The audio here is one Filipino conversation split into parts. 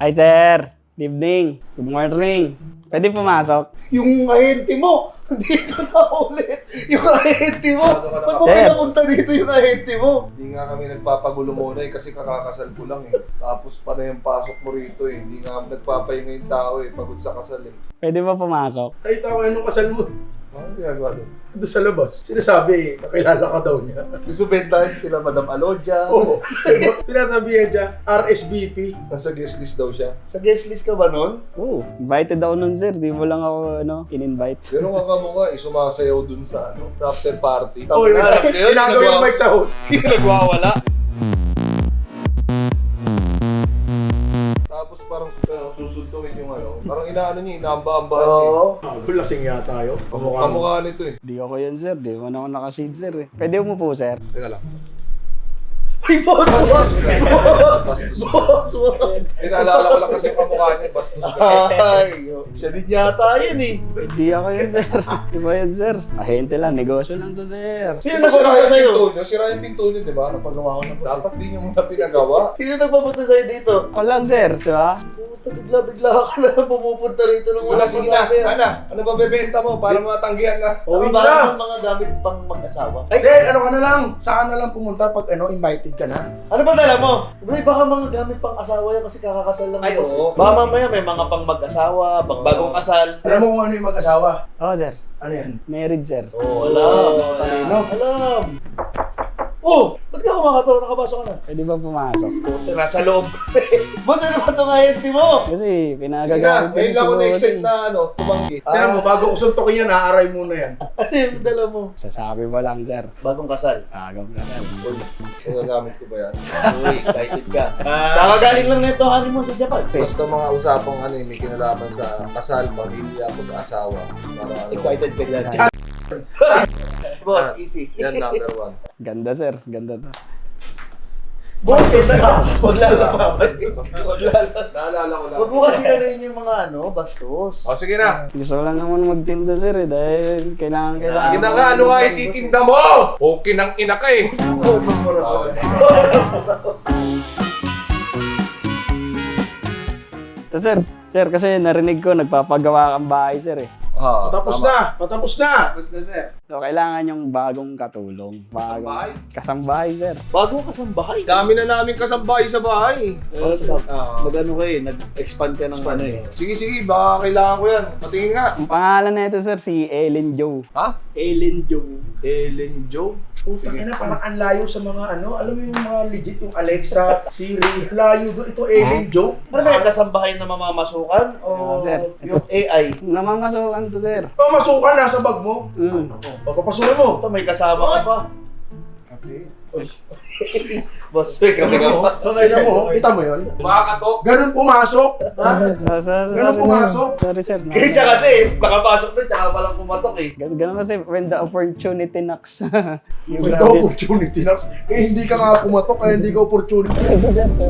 Hi, sir. Good evening. Good morning. Pwede pumasok? Yung ahente mo, dito na ulit. Yung ahente mo. Ba't mo Sir. pinapunta dito yung ahente mo? Hindi nga kami nagpapagulo muna kasi kakakasal ko lang eh. Tapos pa na yung pasok mo rito eh. Hindi nga nagpapahinga yung tao eh. Pagod sa kasal eh. Pwede ba pumasok? Nakita ko anong kasal mo. Ano ginagawa doon? Doon sa labas. Sinasabi, nakilala ka daw niya. Gusto bentahan sila Madam Alodia. Oo. Sinasabihan siya, RSVP. Nasa guest list daw siya. Sa guest list ka ba nun? Oo. Invited ako nun, sir. Di mo lang ako, in-invite. Pero nga kamukha eh, sumasayaw dun sa after party. Oo, tinagaw yung mic sa host. Nagwawala. Tapos parang susuntukin yung parang niya, inaamba-ambahan niya. Oo. Lasing yata yun. Kamukha nito eh. Di ako yan, sir. Di mo na ako nakashade, sir. Pwede umupo, sir. Teka lang. Ay, boss! Bastos. Boss! Naalala ko lang kasi yung kamukha niya, bastos ka. Ay, siya din yata yun eh. Di ako yan, sir. Di ba yan, sir? Ahente lang. Negosyo lang to, sir. Sino Diba sira nagpapunta yung sa'yo? pinto niyo? Sira yung pinto niyo, di ba? Napagawa ko na po. Dapat di niyo muna pinagawa. Sino nagpapunta sa'yo dito? Ako lang, sir. Di ba? Puta, bigla-bigla ka na lang pumupunta rito ng Wala, sige na. Ano ba bebenta mo para matanggihan ka? Uwi Ano ba na. ang mga gamit pang mag-asawa? Ay, ano ka na lang. Saan na lang pumunta pag invited ka na? Ano ba dala mo? Bro, baka mga gamit pang asawa yan kasi kakakasal lang. Ay, boss. oo. Baka mamaya may mga pang mag-asawa, pang bagong kasal. Alam mo kung ano yung mag-asawa? Oo, sir. Ano yan? Married, sir. Oh, alam. Talino. Alam. Oh, ba't ka kumakato? Nakapasok ka na. Pwede ba pumasok? Puta, nasa loob ka eh. Boss, ano ba itong ahente mo? Kasi Sige na, pinagagamit ngayon lang ako siguro na-excite din. na tumanggi. Tignan mo, bago ko suntokin yan, naaaray muna yan. Ano yung dala mo? Sasabi mo lang, sir. Bagong kasal. Agam na, sir. Uy, magagamit ko ba yan? Uy, excited ka. Nakagaling lang nito honeymoon sa Japan. Basta mga usapang may kinalaman sa kasal, pamilya, pag-asawa. Para Excited ka dyan. Boss, easy. Yan number one. Ganda, sir. Ganda to. Boss, kesa ka. Huwag lalabas. Naalala ko lang. Huwag mo kasi ano yung mga bastos. O, sige na. Gusto ko lang naman magtinda, sir, dahil kailangan. Sige na nga, ano nga isitinda mo? Okay nang ina ka eh. Ito, sir. Sir, kasi narinig ko, nagpapagawa kang bahay, sir, eh. Patapos na! Patapos na! So, kailangan yung bagong katulong. Kasambahay? Kasambahay, sir. Bagong kasambahay. Dami na namin kasambahay sa bahay. Mag-ano kayo, nag-expand ka ng ano eh. Sige, baka kailangan ko yan. Patingin nga. Ang pangalan na ito, sir, si Ellen Jo. Ha? Ellen Jo. Ellen Joe? Putang ina, parang ang layo sa mga alam mo yung mga legit, yung Alexa, Siri, layo doon. Ito, Alien Joe. Ano ba yung kasambahay na mamamasukan? O Sir, yung AI? Namamasukan to, sir. Pamasukan, nasa bag mo. Papapasukin mo. Ito, may kasama ka pa. Okay. Boss, may kami ka pa. Tignan mo, kita mo yun? Makakatok? Ganun pumasok. Ha? Ganun pumasok? Sorry, sir. Kaya siya kasi, nakapasok na, tsaka palang pumatok eh. Ganun kasi, when the opportunity knocks. May opportunity na. Hindi ka nga pumatok, kaya hindi ka opportunity.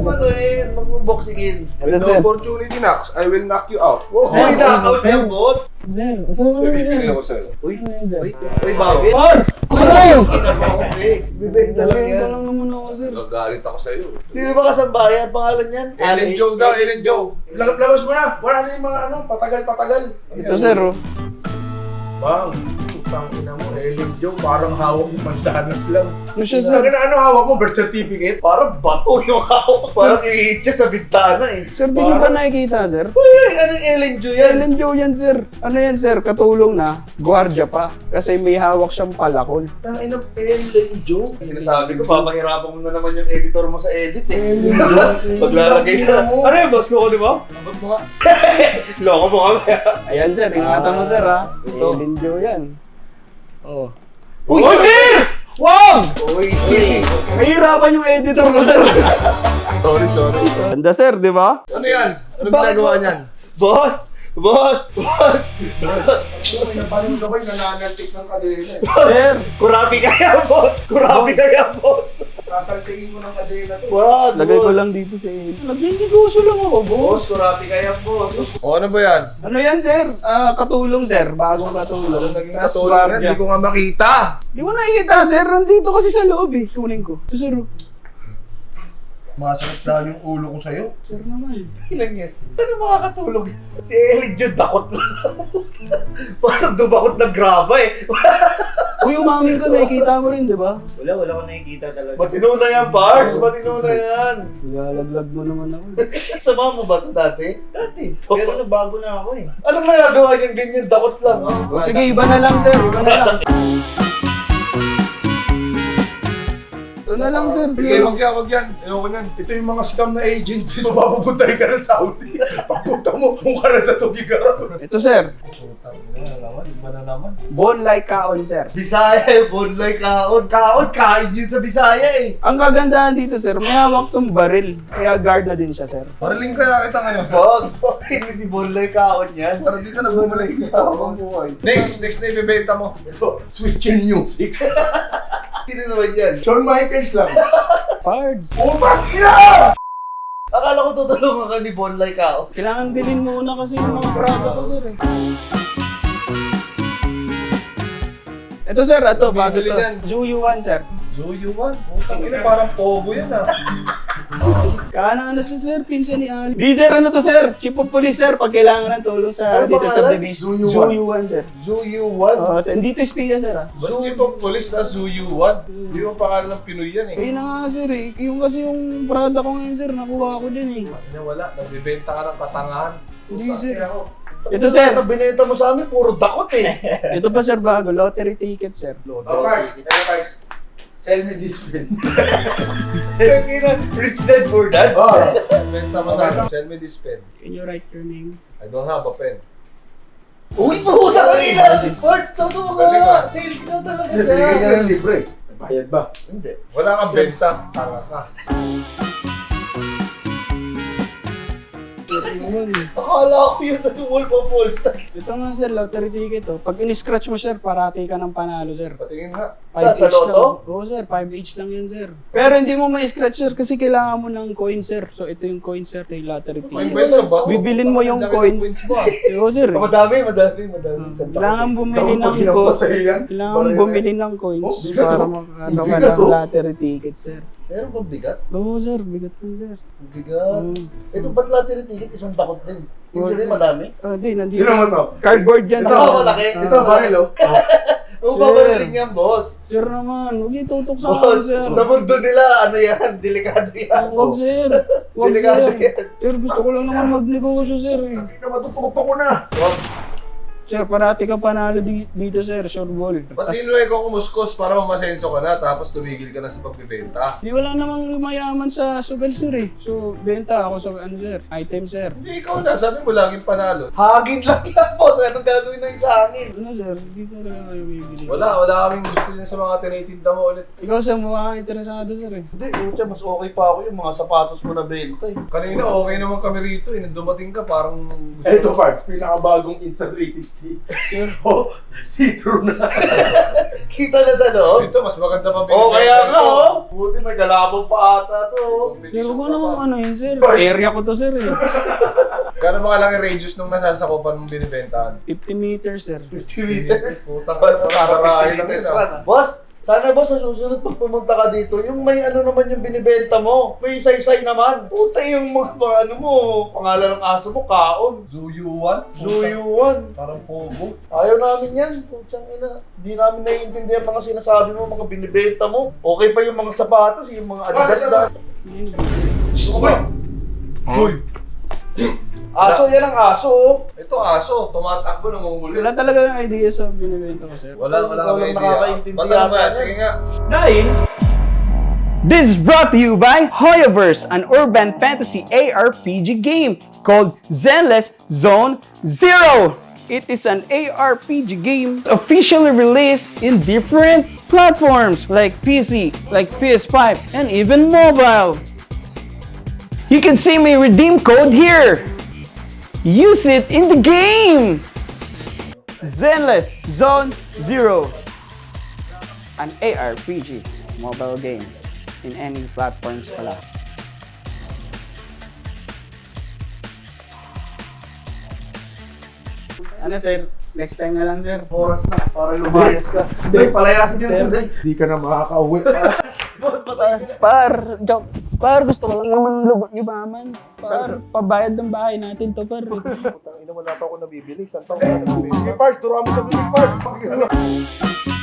Ano eh, mag-boxingin. When the opportunity knocks, I will knock you out. Oh, Sir, knock-out siya, boss. Bibigyan ako sa'yo. Uy, bagay. Bibenta lang yan. lang naman ako, sir. Nagagalit ako sa'yo. Sino ba kasambahan? Pangalan yan? Ellen Joe daw, Ellen Joe. Labas mo na. Wala na yung mga patagal-patagal. Ito, sir, oh. Bang, putang ina mo, Alien Joe, parang hawak mo mansanas lang. Ano siya, sir? Ano hawak mo? Birth certificate? Parang bato yung hawak. Parang i-hit siya sa bintana eh. Sir, di niyo ba nakikita, sir? Uy, anong Ellen Joe yan? Ellen Jo yan, sir. Ano yan, sir? Katulong na. Gwardiya pa. Kasi may hawak siyang palakol. Ang ina, Alien Joe. Sinasabi ko, papahirapan mo na naman yung editor mo sa edit eh. Alien Joe. Paglalagay na. Ano yung boss ko, di ba? Abot mo nga. Loko mo kami. Ayan, sir. Ingatan mo, sir, ha? Ito. Ellen Jo yan. Oh. Uy, sir! Wag! Uy, Mahirapan yung editor mo, sir. Sorry. Ganda, sir, di ba? Ano yan? Ano Bakit ginagawa mo- niyan? Boss! Boss! Boss! Napalim na ko yung nananantik ng kadena eh. Sir! Kurapi kaya, boss! Kurapi kaya, boss! Sasaltingin mo ng kadena to. Wag, Lagay ko boss. lang dito sa Nag-negosyo lang ako, boss. Boss, kurapi kaya, boss. O ano ba yan? Ano yan, sir? Katulong, sir. Bagong katulong. Naging katulong yan, hindi ko nga makita. Di mo nakikita, sir. Nandito kasi sa loob, eh. Kunin ko. Ito, sir. Masakit lang yung ulo ko sa'yo. Sir naman. Ilan yan? Ano makakatulog? Si Ellie Jude, dakot lang. Parang dumakot ng graba eh. Uy, umamin ka, nakikita mo rin, di ba? Wala ko nakikita talaga. Matino na yan, Parks. Matino na yan. Nilalaglag mo naman ako. Sama mo ba ito dati? Dati. Pero nagbago na ako eh. Anong nagagawa niyang ganyan? Dakot lang. O sige, iba na lang, sir. Iba na lang. Ito na lang, sir. Wag yan. Ayoko yan. Ito yung mga scam na agencies. Mapapuntahin ka ng Saudi. Pagpunta mo, kung ka na sa Tugigaraw. Ito, sir. Putang ina naman. Iba na naman. Bone like kaon, sir. Bisaya eh, bonloy kaon. Kaon, kain yun sa Bisaya eh. Ang kagandahan dito, sir, may hawak tong baril. Kaya guard na din siya, sir. Paraling kaya kita ngayon. Wag, hindi bonloy kaon yan. Para di ka na bumalik kita habang buhay. Next na ibebenta mo. Ito, switching music. Sino naman yan? Shawn Michaels lang. Cards. Upang ina! Akala ko tutulungan ka ni bonloy kaon. Kailangan bilhin muna kasi yung mga product ko, sir, eh. Ito, sir. Ito, bago Bibili to. yan. Zuyuan, sir. Zuyuan? Putang ina, parang pogo yan ah. Ano to, sir? Pinsan ni Ali. Di, sir. Ano to, sir? Chief of police, sir. Pag kailangan ng tulong sa Ano dito sa pangalan? division. Zuyuan. Zuyuan, sir. Zuyuan. Sir. Dito espiya, sir, ah. Ba't chief of police na Zuyuan? Di mo pangalan ng Pinoy yan eh. Ayun na nga, sir, eh. Yung kasi yung product ko ngayon, sir, nakuha ko din, eh. Wala, nagbibenta ka ng katangahan. Hindi, sir. Ako. Ito, sir. Na binenta mo sa amin, puro dakot eh. Ito pa, sir, bago. Lottery ticket, sir. Sell me this pen. Kaya rich dad, poor dad. Benta mo sa akin. Send me this pen. Can you write your name? I don't have a pen. Uy, puta ka ina! Parts, totoo Pwede ka! ka. Sales ka talaga Binigyan niya siya. ng libre. Bayad ba? Hindi. Wala kang benta. Tanga ka. Akala ko yun na yung Wolf of Wall Street. Ito nga, sir, lottery ticket, oh. Pag in-scratch mo, sir, parati ka ng panalo, sir. Patingin nga. Sa each loto? lang. Oo, sir, 5 each lang yan, sir. Pero hindi mo ma-scratch, sir, kasi kailangan mo ng coin, sir. So, ito yung coin, sir, ito yung lottery May ticket. best ka ba? Bibilin mo yung Ang dami coin. ng coins mo ah. Oo, sir. Madami. Kailangan bumili Ako ng pag ginampas coins. sa'yo yan. Kailangan bumili ng coins Oh, bigat, para oh. makakano ka Bigat, ng oh. lottery ticket, sir. Meron bang bigat? Oo, sir, bigat yun, sir. Bigat. Ito ba't lottery ticket? Isang takot din. Yung sabihin madami? Di, Sino nandito. naman to? Cardboard yan, sir. Ito, malaki. Ito, baril oh. Huwag babariling yan, boss. Sir naman, huwag niyo tutok sa akin, Boss, sir. sa mundo nila, ano yan, delikado yan. Huwag, sir. Huwag, Delikado sir. yan. Sir, gusto ko lang naman magnegosyo, sir. Eh. Hindi ka matututo ko na. Sir, parati ka panalo dito, sir. Sure ball. Ba't di nyo ikaw kumuskos para umasenso ka na tapos tumigil ka na sa pagbibenta? Di wala namang mayaman sa sugal, sir, eh. So, benta ako sa, ano, sir, item, sir. Hindi ikaw na, sabi mo laging panalo. Hagin lang yan, boss. Anong gagawin na sa akin? Ano, sir, di talaga kayo bibili. Wala kaming gusto niya sa mga tinitinda mo ulit. Ikaw, sir, mukha kang interesado, sir, eh. Hindi, Ucha, mas okay pa ako yung mga sapatos mo na benta eh. Kanina okay naman kami rito eh, nung dumating ka parang gusto Ito, Park. Pinakabagong Insta360. Sir, Oh, see-through na. Kita na sa loob? Ito, mas maganda pa Oo, kaya nga oh. Buti may galabang pa ata to. sir, huwag mo naman ano yun, sir. Area ko to, sir, eh. Gano'n mga laki radius nung nasasakupan mong binibentahan? 50 meters, sir. 50 meters. Putang Para parang 50 lang meters yun lang. Boss, sana boss sa susunod pag pumunta ka dito, yung may ano naman yung binibenta mo. May isaysay naman. Puta yung mga ano mo, pangalan ng aso mo, Kaon. Zuyuan? Zuyuan. Parang pogo. Ayaw namin yan. Putsang ina. Di namin naiintindihan mga sinasabi mo, mga binibenta mo. Okay pa yung mga sapatos, yung mga Adidas na. Gusto ko ba? Uy! Aso, yan ang aso. oh. Ito aso, tumatakbo, namumuli. Wala talaga yung idea sa binibenta ko, sir. Wala kami Walang idea. nakakaintindi Ba't ano ba? yata Sige yan. nga. Dahil this is brought to you by Hoyoverse, an urban fantasy ARPG game called Zenless Zone Zero. It is an ARPG game officially released in different platforms like PC, like PS5, and even mobile. You can see my redeem code here. Use it in the game. Zenless Zone Zero, an ARPG mobile game in any platforms pala. Ano, sir? Next time na lang, sir. Oras na, para lumayas ka. Hindi, palayasin yun. Sir. Hindi. Hindi ka na makakauwi. Par, joke. Par, gusto ko lang naman lubot yumaman. Par, pabayad ng bahay natin to, par. Putang ina, wala pa ako nabibili. Saan pa ako nabibili? Sige, Pards, turuan mo sa bibig, Pards.